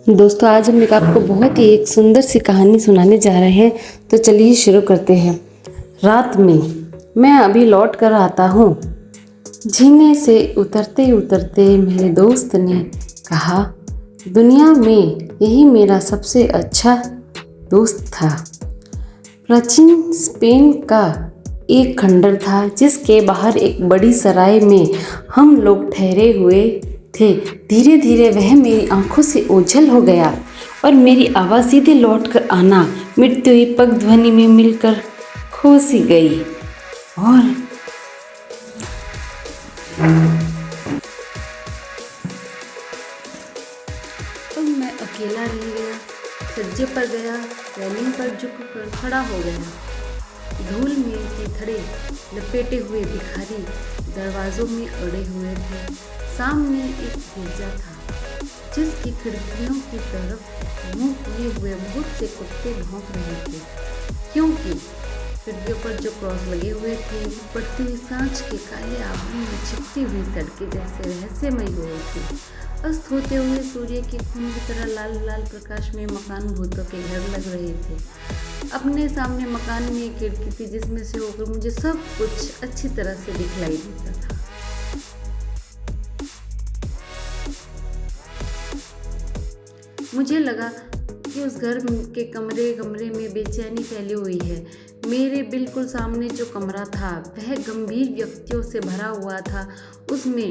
दोस्तों, आज हम आपको बहुत ही एक सुंदर सी कहानी सुनाने जा रहे हैं। तो चलिए शुरू करते हैं। रात में मैं अभी लौट कर आता हूँ। झीने से उतरते उतरते मेरे दोस्त ने कहा, दुनिया में यही मेरा सबसे अच्छा दोस्त था। प्राचीन स्पेन का एक खंडर था जिसके बाहर एक बड़ी सराय में हम लोग ठहरे हुए थे। धीरे धीरे वह मेरी आंखों से ओझल हो गया और मेरी आवाज़ सीधे लौट कर आना मिटती हुई पग ध्वनि में मिलकर खो सी गई। और अब मैं अकेला रह गया। सज्जे पर गया, रेलिंग पर झुक कर खड़ा हो गया। धूल में तीथड़े लपेटे हुए भिखारी दरवाजों में अड़े हुए थे। सामने एक गिरजा था जिसकी खिड़कियों की तरफ मुंह किए हुए बहुत से कुत्ते भौंक रहे थे, क्योंकि खिड़कियों पर जो क्रॉस लगे हुए थे वो पड़ती हुई सांझ के काले आवरण में छिपती हुई सड़कें जैसे रहस्यमयी हो रही थी। अस्त होते हुए सूर्य के खून की तरह लाल लाल प्रकाश में मकान भूतों के घर लग रहे थे। अपने सामने मकान में एक खिड़की थी जिसमें से होकर मुझे सब कुछ अच्छी तरह से दिखलाई देता था। मुझे लगा कि उस घर के कमरे कमरे में बेचैनी फैली हुई है। मेरे बिल्कुल सामने जो कमरा था वह गंभीर व्यक्तियों से भरा हुआ था। उसमें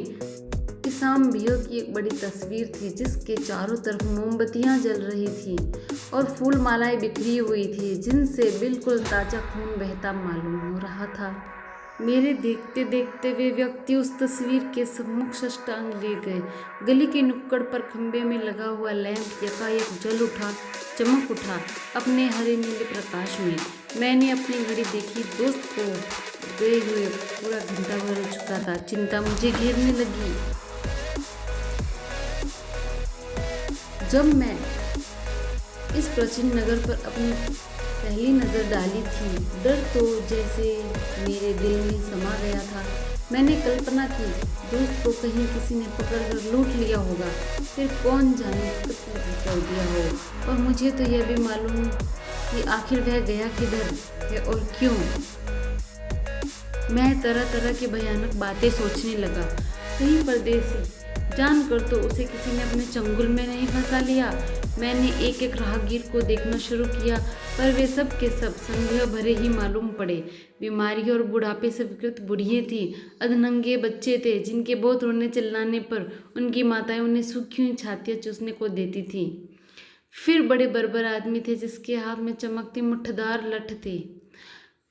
इसामभियों की एक बड़ी तस्वीर थी जिसके चारों तरफ मोमबत्तियां जल रही थीं और फूल मालाएं बिखरी हुई थी जिनसे बिल्कुल ताज़ा खून बहता मालूम हो रहा था। मेरे देखते देखते वे व्यक्ति उस तस्वीर के सम्मुख साष्टांग ले गए। गली के नुक्कड़ पर खंबे में लगा हुआ लैंप एकाएक जल उठा, चमक उठा अपने हरे नीले प्रकाश में। मैंने अपनी घड़ी देखी। दोस्त को गए हुए पूरा घंटा भर हो चुका था। चिंता मुझे घेरने लगी। जब मैं इस प्राचीन नगर पर अपनी पहली नज़र डाली थी, डर तो जैसे मेरे दिल में समा गया था। मैंने कल्पना की दोस्त को कहीं किसी ने पकड़कर लूट लिया होगा, फिर कौन जाने कत्ल कर दिया हो। और मुझे तो यह भी मालूम कि आखिर वह गया किधर है और क्यों। मैं तरह तरह की भयानक बातें सोचने लगा। कहीं परदेसी जानकर तो उसे किसी ने अपने चंगुल में नहीं फंसा लिया। मैंने एक एक राहगीर को देखना शुरू किया, पर वे सब के सब संदेह भरे ही मालूम पड़े। बीमारी और बुढ़ापे से विकृत बुढ़ियाँ थीं, अधनंगे बच्चे थे जिनके बहुत रोने चिल्लाने पर उनकी माताएं उन्हें सूखी हुई छातियाँ चूसने को देती थीं। फिर बड़े बर्बर आदमी थे जिसके हाथ में चमकती मुठ्ठदार लठ थे।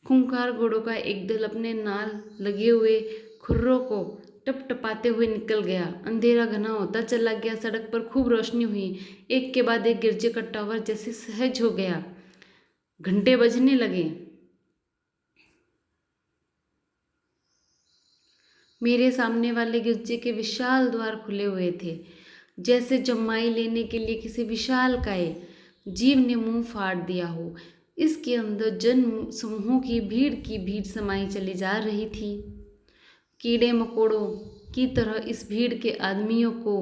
खूंखार घोड़ों का एक दल अपने नाल लगे हुए खुर्रों को टपटपाते हुए निकल गया। अंधेरा घना होता चला गया। सड़क पर खूब रोशनी हुई। एक के बाद एक गिरजे का टावर जैसे सहज हो गया। घंटे बजने लगे। मेरे सामने वाले गिरजे के विशाल द्वार खुले हुए थे, जैसे जमाई लेने के लिए किसी विशाल काय जीव ने मुंह फाड़ दिया हो। इसके अंदर जन समूहों की भीड़ समाई चली जा रही थी। कीड़े मकोड़ों की तरह इस भीड़ के आदमियों को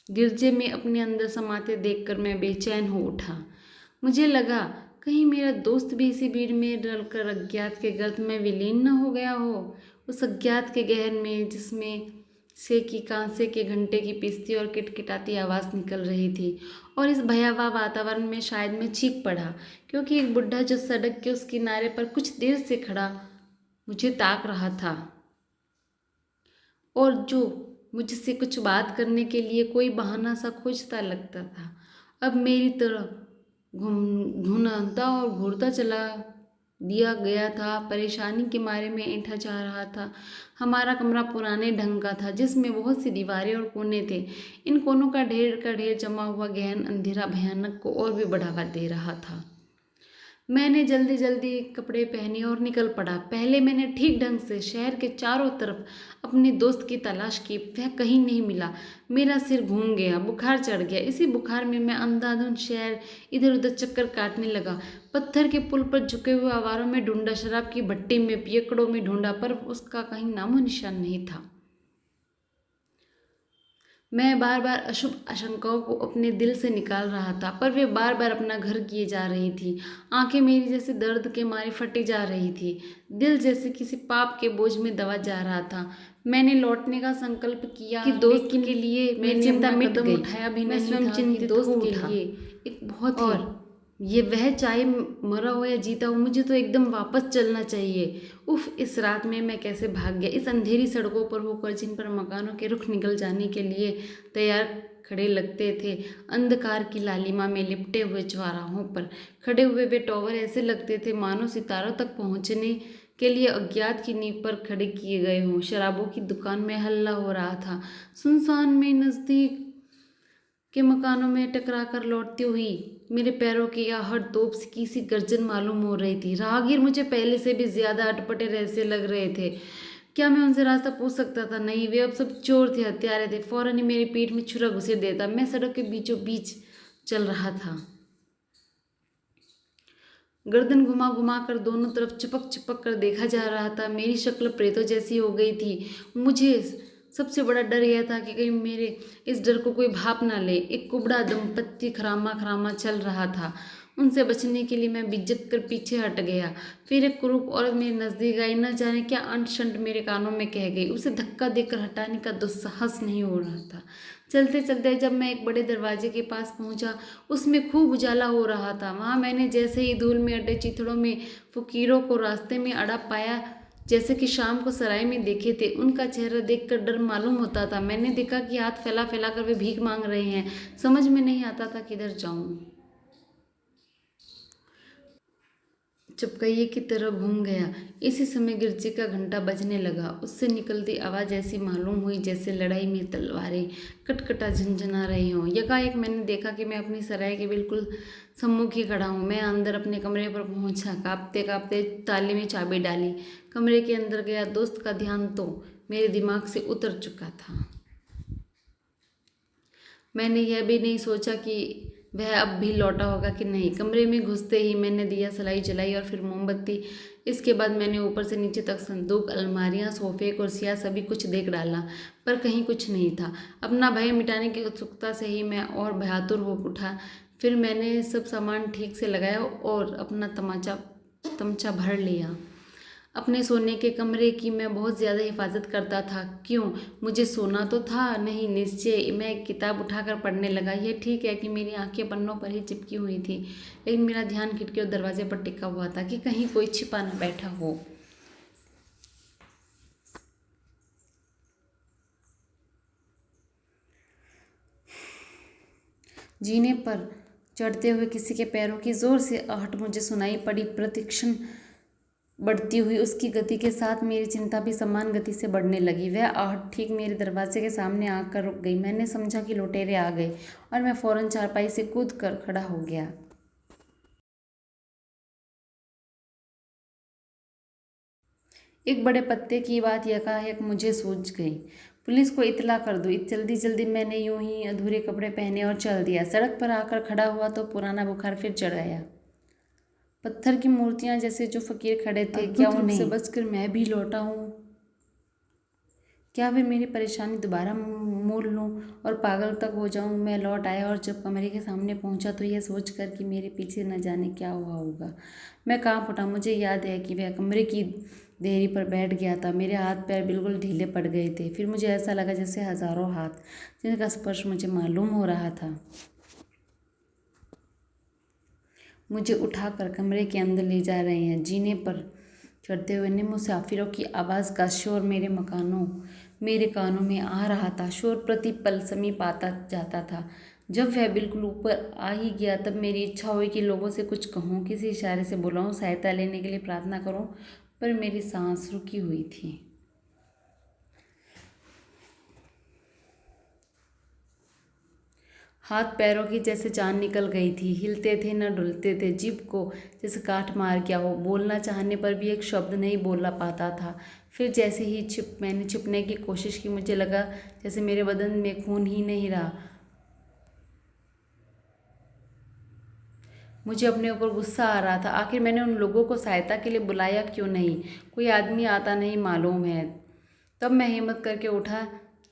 गिरजे में अपने अंदर समाते देखकर मैं बेचैन हो उठा। मुझे लगा कहीं मेरा दोस्त भी इसी भीड़ में डलकर अज्ञात के गर्त में विलीन न हो गया हो, उस अज्ञात के गहन में जिसमें से कि कांसे के घंटे की पिसती और किटकिटाती आवाज़ निकल रही थी। और इस भयावह वातावरण में शायद मैं चीख पड़ा, क्योंकि एक बुढ़ा जो सड़क के उस किनारे पर कुछ देर से खड़ा मुझे ताक रहा था और जो मुझसे कुछ बात करने के लिए कोई बहाना सा खोजता लगता था, अब मेरी तरह घुनाता और घूरता चला दिया गया था। परेशानी के मारे में ऐंठा जा रहा था। हमारा कमरा पुराने ढंग का था जिसमें बहुत सी दीवारें और कोने थे। इन कोनों का ढेर जमा हुआ गहन अंधेरा भयानक को और भी बढ़ावा दे रहा था। मैंने जल्दी जल्दी कपड़े पहने और निकल पड़ा। पहले मैंने ठीक ढंग से शहर के चारों तरफ अपने दोस्त की तलाश की। वह कहीं नहीं मिला। मेरा सिर घूम गया, बुखार चढ़ गया। इसी बुखार में मैं अंधाधुंध शहर इधर उधर चक्कर काटने लगा। पत्थर के पुल पर झुके हुए आवारों में ढूंढा, शराब की भट्टी में, पियकड़ों में ढूंढा, पर उसका कहीं नामो निशान नहीं था। मैं बार बार अशुभ आशंकाओं को अपने दिल से निकाल रहा था, पर वे बार बार अपना घर किए जा रही थी। आंखें मेरी जैसे दर्द के मारे फटी जा रही थी। दिल जैसे किसी पाप के बोझ में दबा जा रहा था। मैंने लौटने का संकल्प किया कि दोस्त के लिए मेरी चिंता मिट गई। उठाया भी नहीं स्वयं चिंतित दोस्त के लिए एक बहुत ही और ये वह चाहे मरा हो या जीता हो, मुझे तो एकदम वापस चलना चाहिए। उफ, इस रात में मैं कैसे भाग गया। इस अंधेरी सड़कों पर होकर जिन पर मकानों के रुख निकल जाने के लिए तैयार खड़े लगते थे, अंधकार की लालिमा में लिपटे हुए चौराहों पर खड़े हुए वे टॉवर ऐसे लगते थे मानो सितारों तक पहुंचने के लिए अज्ञात की नींव पर खड़े किए गए हों। शराबों की दुकान में हल्ला हो रहा था। सुनसान में नज़दीक के मकानों में टकरा कर लौटती हुई मेरे पैरों की आहट तोप की सी गर्जन मालूम हो रही थी। राहगीर मुझे पहले से भी ज्यादा अटपटे रहसे लग रहे थे। क्या मैं उनसे रास्ता पूछ सकता था? नहीं, वे अब सब चोर थे, हत्यारे थे। फौरन ही मेरी पीठ में छुरा घुसेड़ देता। मैं सड़क के बीचों बीच चल रहा था, गर्दन घुमा घुमा कर दोनों तरफ चिपक चिपक कर देखा जा रहा था। मेरी शक्ल प्रेतों जैसी हो गई थी। मुझे सबसे बड़ा डर यह था कि कहीं मेरे इस डर को कोई भाप ना ले। एक कुबड़ा दंपत्ति खरामा खरामा चल रहा था। उनसे बचने के लिए मैं बिज्जत कर पीछे हट गया। फिर एक कुरूप औरत मेरे नजदीक आई। न जाने क्या अंट शंट मेरे कानों में कह गई। उसे धक्का देकर हटाने का दुस्साहस नहीं हो रहा था। चलते चलते जब मैं एक बड़े दरवाजे के पास पहुंचा, उसमें खूब उजाला हो रहा था। वहां मैंने जैसे ही धूल में अड्डे चिथड़ों में फकीरों को रास्ते में अड़ा पाया, जैसे कि शाम को सराय में देखे थे। उनका चेहरा देखकर डर मालूम होता था। मैंने देखा कि हाथ फैला फैला कर वे भीख मांग रहे हैं। समझ में नहीं आता था किधर जाऊं। चुपकैये की तरह घूम गया। इसी समय गिरजे का घंटा बजने लगा। उससे निकलती आवाज़ ऐसी मालूम हुई जैसे लड़ाई में तलवारें कटकटा झंझना रही हों। यकाएक मैंने देखा कि मैं अपनी सराय के बिल्कुल सम्मुख ही खड़ा हूँ। मैं अंदर अपने कमरे पर पहुँचा। काँपते काँपते ताले में चाबी डाली, कमरे के अंदर गया। दोस्त का ध्यान तो मेरे दिमाग से उतर चुका था। मैंने यह भी नहीं सोचा कि वह अब भी लौटा होगा कि नहीं। कमरे में घुसते ही मैंने दिया सलाई जलाई और फिर मोमबत्ती। इसके बाद मैंने ऊपर से नीचे तक संदूक, अलमारियां, सोफे, कुर्सियां सभी कुछ देख डाला, पर कहीं कुछ नहीं था। अपना भय मिटाने की उत्सुकता से ही मैं और बहादुर हो उठा। फिर मैंने सब सामान ठीक से लगाया और अपना तमचा भर लिया। अपने सोने के कमरे की मैं बहुत ज़्यादा हिफाजत करता था। क्यों? मुझे सोना तो था नहीं। निश्चय मैं एक किताब उठाकर पढ़ने लगा। यह ठीक है कि मेरी आंखें पन्नों पर ही चिपकी हुई थी, लेकिन मेरा ध्यान खिड़की और दरवाजे पर टिका हुआ था कि कहीं कोई छिपा न बैठा हो। जीने पर चढ़ते हुए किसी के पैरों की जोर से आहट मुझे सुनाई पड़ी। प्रतिक्षण बढ़ती हुई उसकी गति के साथ मेरी चिंता भी समान गति से बढ़ने लगी। वह आहट ठीक मेरे दरवाजे के सामने आकर रुक गई। मैंने समझा कि लुटेरे आ गए और मैं फौरन चारपाई से कूद कर खड़ा हो गया। एक बड़े पत्ते की बात यकायक मुझे सूझ गई। पुलिस को इतला कर दो। जल्दी जल्दी मैंने यूं ही अधूरे कपड़े पहने और चल दिया। सड़क पर आकर खड़ा हुआ तो पुराना बुखार फिर चढ़ गया। पत्थर की मूर्तियां जैसे जो फकीर खड़े थे, क्या उनसे बचकर मैं भी लौटा हूँ? क्या वे मेरी परेशानी दोबारा मोल लूँ और पागल तक हो जाऊँ? मैं लौट आया और जब कमरे के सामने पहुँचा तो यह सोचकर कि मेरे पीछे न जाने क्या हुआ होगा, मैं काँप उठा। मुझे याद है कि वह कमरे की देहरी पर बैठ गया था। मेरे हाथ पैर बिल्कुल ढीले पड़ गए थे। फिर मुझे ऐसा लगा जैसे हजारों हाथ जिनका स्पर्श मुझे मालूम हो रहा था मुझे उठाकर कमरे के अंदर ले जा रहे हैं। जीने पर चढ़ते हुए मुसाफिरों की आवाज़ का शोर मेरे कानों में आ रहा था। शोर प्रति पल समीप आता जाता था। जब वह बिल्कुल ऊपर आ ही गया तब मेरी इच्छा हुई कि लोगों से कुछ कहूँ, किसी इशारे से बुलाऊँ, सहायता लेने के लिए प्रार्थना करूँ, पर मेरी सांस रुकी हुई थी। हाथ पैरों की जैसे जान निकल गई थी। हिलते थे न डुलते थे। जीभ को जैसे काट मार गया हो। बोलना चाहने पर भी एक शब्द नहीं बोला पाता था। फिर जैसे ही मैंने छिपने की कोशिश की, मुझे लगा जैसे मेरे बदन में खून ही नहीं रहा। मुझे अपने ऊपर गुस्सा आ रहा था। आखिर मैंने उन लोगों को सहायता के लिए बुलाया क्यों नहीं? कोई आदमी आता नहीं मालूम है। तब मैं हिम्मत करके उठा,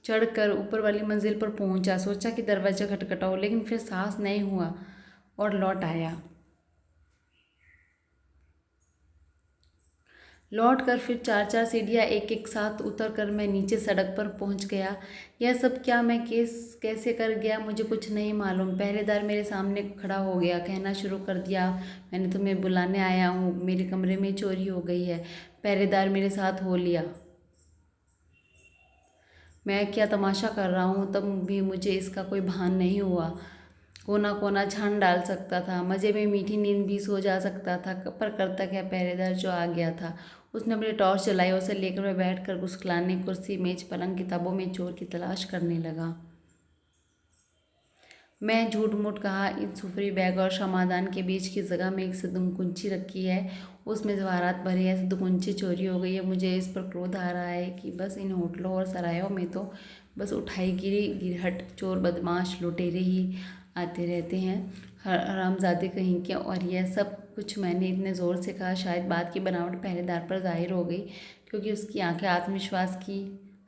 चढ़कर ऊपर वाली मंजिल पर पहुंचा। सोचा कि दरवाज़ा खटखटा हो, लेकिन फिर साहस नहीं हुआ और लौट आया। लौट कर फिर 4-4 सीढ़ियाँ एक एक साथ उतर कर मैं नीचे सड़क पर पहुंच गया। यह सब क्या मैं कैसे कर गया, मुझे कुछ नहीं मालूम। पहरेदार मेरे सामने खड़ा हो गया, कहना शुरू कर दिया, मैंने तुम्हें बुलाने आया हूँ, मेरे कमरे में चोरी हो गई है। पहरेदार मेरे साथ हो लिया। मैं क्या तमाशा कर रहा हूँ, तब भी मुझे इसका कोई भान नहीं हुआ। कोना कोना छान डाल सकता था, मज़े में मीठी नींद भी सो जा सकता था, पर करता क्या। पहरेदार जो आ गया था, उसने अपनी टॉर्च जलाई, उसे लेकर मैं बैठकर गुस्कुलाने, कुर्सी मेज पलंग किताबों में चोर की तलाश करने लगा। मैं झूठ मूठ कहा, इन सुफरी बैग और समाधान के बीच की जगह में एक सदुमकुंची रखी है, उसमें जवाहरात भरे हैं, सदुमकुंची चोरी हो गई है। मुझे इस पर क्रोध आ रहा है कि बस इन होटलों और सरायों में तो बस उठाईगिरी, गिरहट, चोर, बदमाश, लुटेरे ही आते रहते हैं, हरामजादे कहीं के। और यह सब कुछ मैंने इतने ज़ोर से कहा, शायद बात की बनावट पहरेदार पर जाहिर हो गई, क्योंकि उसकी आंखें आत्मविश्वास की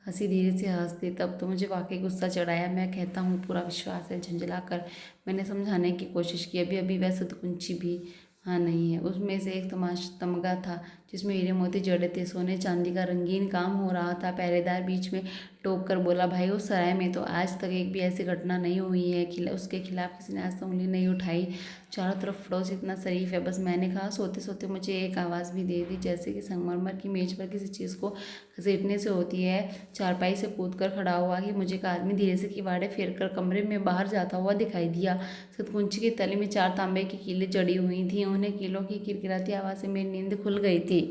हंसी धीरे से हंसती। तब तो मुझे वाकई गुस्सा चढ़ाया। मैं कहता हूँ पूरा विश्वास है, झंझला कर मैंने समझाने की कोशिश की। अभी अभी वैसे तो कुंची भी हाँ नहीं है। उसमें से एक तमगा था जिसमें हीरे मोती जड़े थे, सोने चांदी का रंगीन काम हो रहा था। पहरेदार बीच में टोक कर बोला, भाई उस सराय में तो आज तक एक भी ऐसी घटना नहीं हुई है, उसके खिलाफ किसी ने आज तक उंगली नहीं उठाई। चारों तरफ पड़ोस इतना शरीफ है। बस मैंने कहा, सोते सोते मुझे एक आवाज़ भी दे दी, जैसे कि संगमरमर की मेज पर किसी चीज़ को घसीटने से होती है। चारपाई से कूद कर खड़ा हुआ कि मुझे एक आदमी धीरे से किवाड़े फेर कर कमरे में बाहर जाता हुआ दिखाई दिया। सतकुंची की तली में 4 तांबे की कीलें जड़ी हुई थीं। उन्हें कीलों की किरकिराती आवाज़ से मेरी नींद खुल गई थी।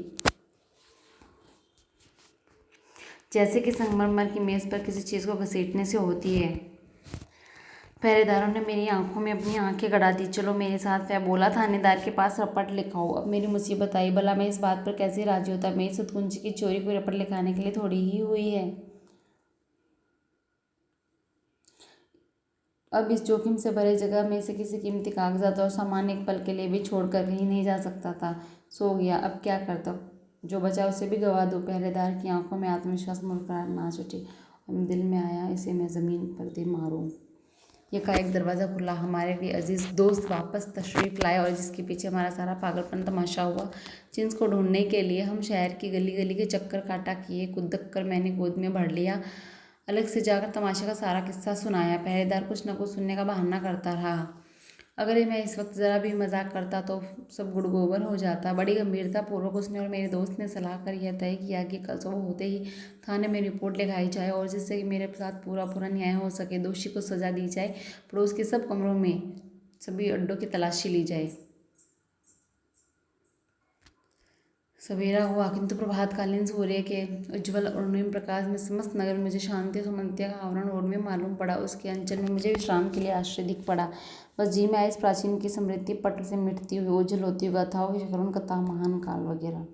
जैसे कि संगमरमर की मेज़ पर किसी चीज़ को घसीटने से होती है। पहरेदारों ने मेरी आंखों में अपनी आंखें गड़ा दी। चलो मेरे साथ। वह बोला, थानेदार के पास रपट लिखाओ। अब मेरी मुसीबत आई। भला मैं इस बात पर कैसे राजी होता। मेरी सतकुंजी की चोरी कोई रपट लिखाने के लिए थोड़ी ही हुई है। अब इस जोखिम से भरे जगह में से किसी कीमती कागजात और सामान एक पल के लिए भी छोड़कर कहीं नहीं जा सकता था। सो गया, अब क्या करता, जो बचा उसे भी गवा दूँ। पहरेदार की आंखों में आत्मविश्वास मुस्कुराहट नाच उठी और दिल में आया, इसे मैं ज़मीन पर दे मारूं। एक दरवाज़ा खुला। हमारे भी अजीज़ दोस्त वापस तशरीफ़ लाए और जिसके पीछे हमारा सारा पागलपन तमाशा हुआ। जिन्स को ढूंढने के लिए हम शहर की गली गली के चक्कर काटा किए। कुदक कर मैंने गोद में भर लिया, अलग से जाकर तमाशे का सारा किस्सा सुनाया। पहरेदार कुछ न कुछ सुनने का बहाना करता रहा। अगर मैं इस वक्त ज़रा भी मजाक करता तो सब गुड़गोबर हो जाता। बड़ी गंभीरता पूर्वक उसने और मेरे दोस्त ने सलाह कर यह तय किया कि कल सुबह होते ही थाने में रिपोर्ट लिखाई जाए और जिससे कि मेरे साथ पूरा पूरा न्याय हो सके, दोषी को सजा दी जाए, पड़ोस के सब कमरों में सभी अड्डों की तलाशी ली जाए। सवेरा हुआ, किंतु प्रभातकालीन सूर्य के उज्ज्वल और निर्मल प्रकाश में समस्त नगर मुझे शांति और सुमंतिया का आवरण ओढ़ में मालूम पड़ा। उसके अंचल में मुझे विश्राम के लिए आश्रय दिख पड़ा। बस जी में आई इस प्राचीन की समृद्धि पट से मिटती हुई, ओझल होती हुई गाथाओं की करुण कथा, महान काल वगैरह।